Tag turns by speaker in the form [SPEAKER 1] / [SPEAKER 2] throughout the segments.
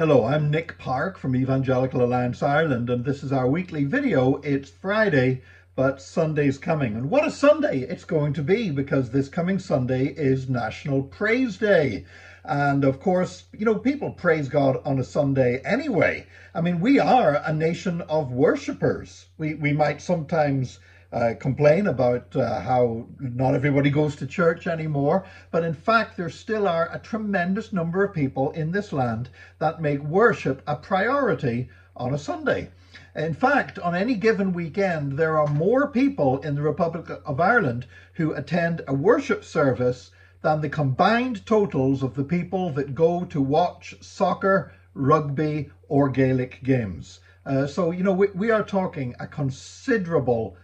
[SPEAKER 1] Hello, I'm Nick Park from Evangelical Alliance Ireland, and this is our weekly video. It's Friday, but Sunday's coming. And what a Sunday it's going to be, because this coming Sunday is National Praise Day. And of course, people praise God on a Sunday anyway. I mean, we are a nation of worshippers. We might sometimes complain about how not everybody goes to church anymore, but in fact there still are a tremendous number of people in this land that make worship a priority on a Sunday. In fact, on any given weekend there are more people in the Republic of Ireland who attend a worship service than the combined totals of the people that go to watch soccer, rugby or Gaelic games. So we are talking a considerable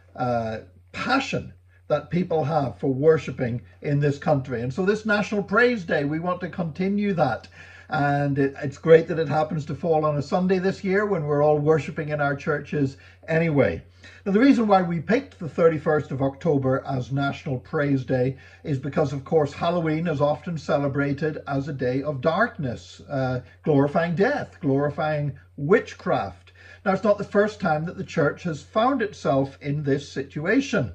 [SPEAKER 1] passion that people have for worshiping in this country. And so this National Praise Day, we want to continue that. And it's great that it happens to fall on a Sunday this year when we're all worshiping in our churches anyway. Now, the reason why we picked the 31st of October as National Praise Day is because, of course, Halloween is often celebrated as a day of darkness, glorifying death, glorifying witchcraft. Now, it's not the first time that the church has found itself in this situation.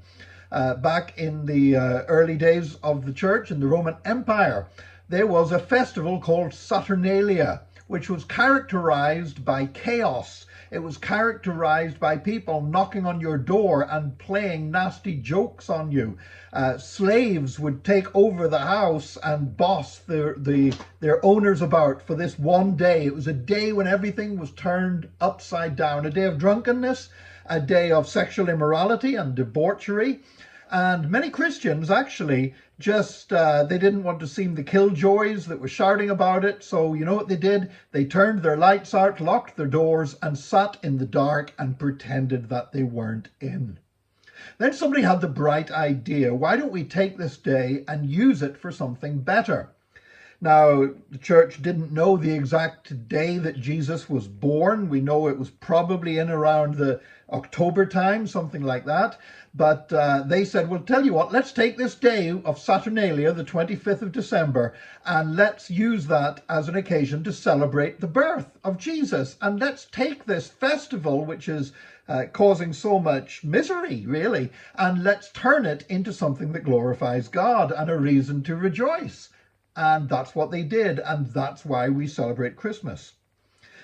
[SPEAKER 1] Back in the early days of the church in the Roman Empire, there was a festival called Saturnalia, which was characterized by chaos. It was characterized by people knocking on your door and playing nasty jokes on you. Slaves would take over the house and boss their owners about for this one day. It was a day when everything was turned upside down, a day of drunkenness, a day of sexual immorality and debauchery. And many Christians actually just, they didn't want to seem the killjoys that were shouting about it. So you know what they did? They turned their lights out, locked their doors and sat in the dark and pretended that they weren't in. Then somebody had the bright idea, why don't we take this day and use it for something better? Now, the church didn't know the exact day that Jesus was born. We know it was probably in around the October time, something like that. But they said, well, tell you what, let's take this day of Saturnalia, the 25th of December, and let's use that as an occasion to celebrate the birth of Jesus. And let's take this festival, which is causing so much misery, really, and let's turn it into something that glorifies God and a reason to rejoice. And that's what they did, and that's why we celebrate Christmas.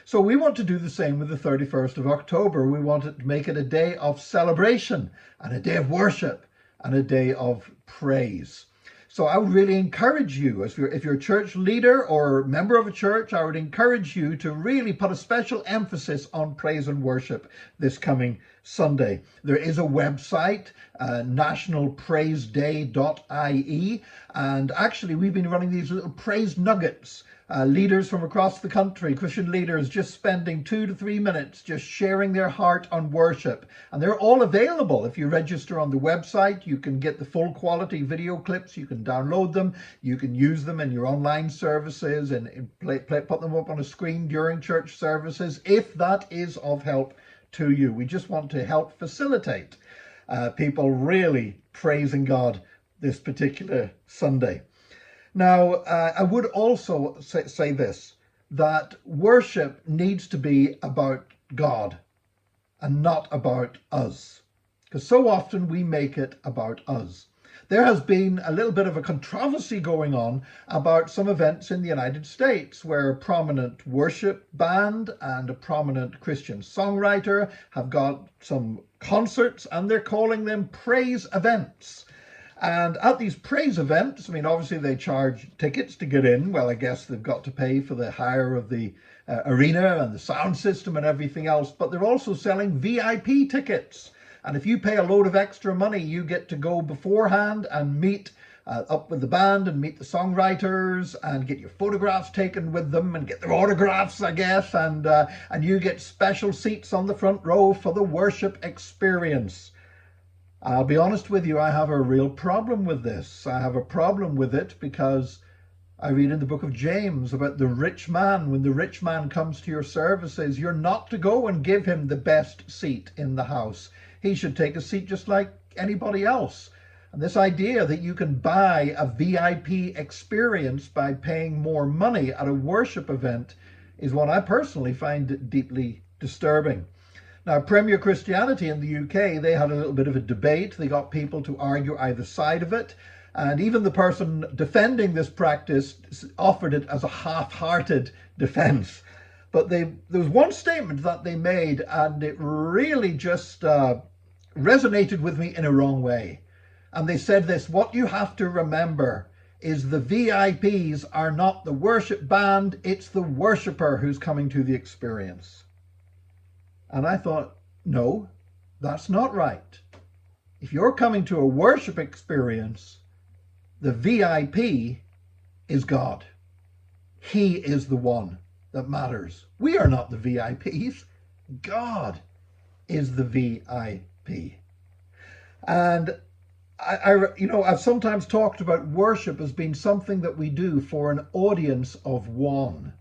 [SPEAKER 1] So we want to do the same with the 31st of October. We want to make it a day of celebration and a day of worship and a day of praise. So I would really encourage you, if you're a church leader or member of a church, I would encourage you to really put a special emphasis on praise and worship this coming Sunday. There is a website, nationalpraiseday.ie, and actually we've been running these little praise nuggets. Leaders from across the country, Christian leaders, just spending 2 to 3 minutes just sharing their heart on worship. And they're all available. If you register on the website, you can get the full quality video clips, you can download them, you can use them in your online services and put them up on a screen during church services, if that is of help to you. We just want to help facilitate people really praising God this particular Sunday. Now, I would also say this, that worship needs to be about God and not about us, because so often we make it about us. There has been a little bit of a controversy going on about some events in the United States where a prominent worship band and a prominent Christian songwriter have got some concerts and they're calling them praise events. And at these praise events, I mean, obviously they charge tickets to get in. Well, I guess they've got to pay for the hire of the arena and the sound system and everything else, but they're also selling VIP tickets. And if you pay a load of extra money, you get to go beforehand and meet up with the band and meet the songwriters and get your photographs taken with them and get their autographs, I guess. And you get special seats on the front row for the worship experience. I'll be honest with you, I have a real problem with this. I have a problem with it because I read in the book of James about the rich man. When the rich man comes to your services, you're not to go and give him the best seat in the house. He should take a seat just like anybody else. And this idea that you can buy a VIP experience by paying more money at a worship event is one I personally find deeply disturbing. Now, Premier Christianity in the UK, they had a little bit of a debate. They got people to argue either side of it. And even the person defending this practice offered it as a half-hearted defense. But there was one statement that they made, and it really just resonated with me in a wrong way. And they said this: what you have to remember is the VIPs are not the worship band, it's the worshipper who's coming to the experience. And I thought, no, that's not right. If you're coming to a worship experience, the VIP is God. He is the one that matters. We are not the VIPs. God is the VIP. And I've sometimes talked about worship as being something that we do for an audience of one.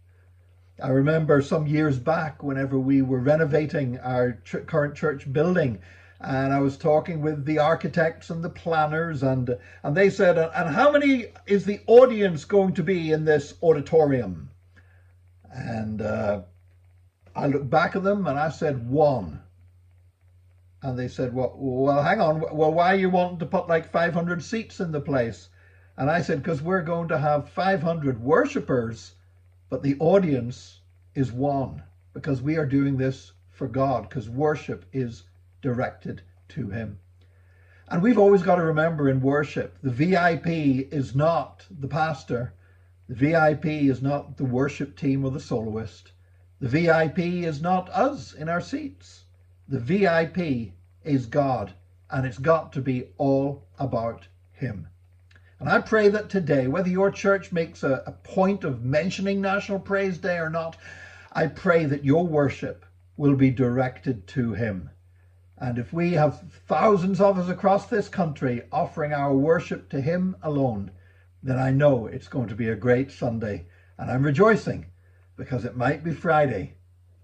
[SPEAKER 1] I remember some years back, whenever we were renovating our current church building, and I was talking with the architects and the planners, and they said, and how many is the audience going to be in this auditorium? And I looked back at them and I said, one. And they said, well, hang on. Well, why are you wanting to put like 500 seats in the place? And I said, because we're going to have 500 worshippers, but the audience is one, because we are doing this for God, because worship is directed to him. And we've always got to remember in worship, the VIP is not the pastor. The VIP is not the worship team or the soloist. The VIP is not us in our seats. The VIP is God, and it's got to be all about him. And I pray that today, whether your church makes a point of mentioning National Praise Day or not, I pray that your worship will be directed to him. And if we have thousands of us across this country offering our worship to him alone, then I know it's going to be a great Sunday. And I'm rejoicing, because it might be Friday,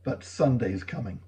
[SPEAKER 1] but Sunday's coming.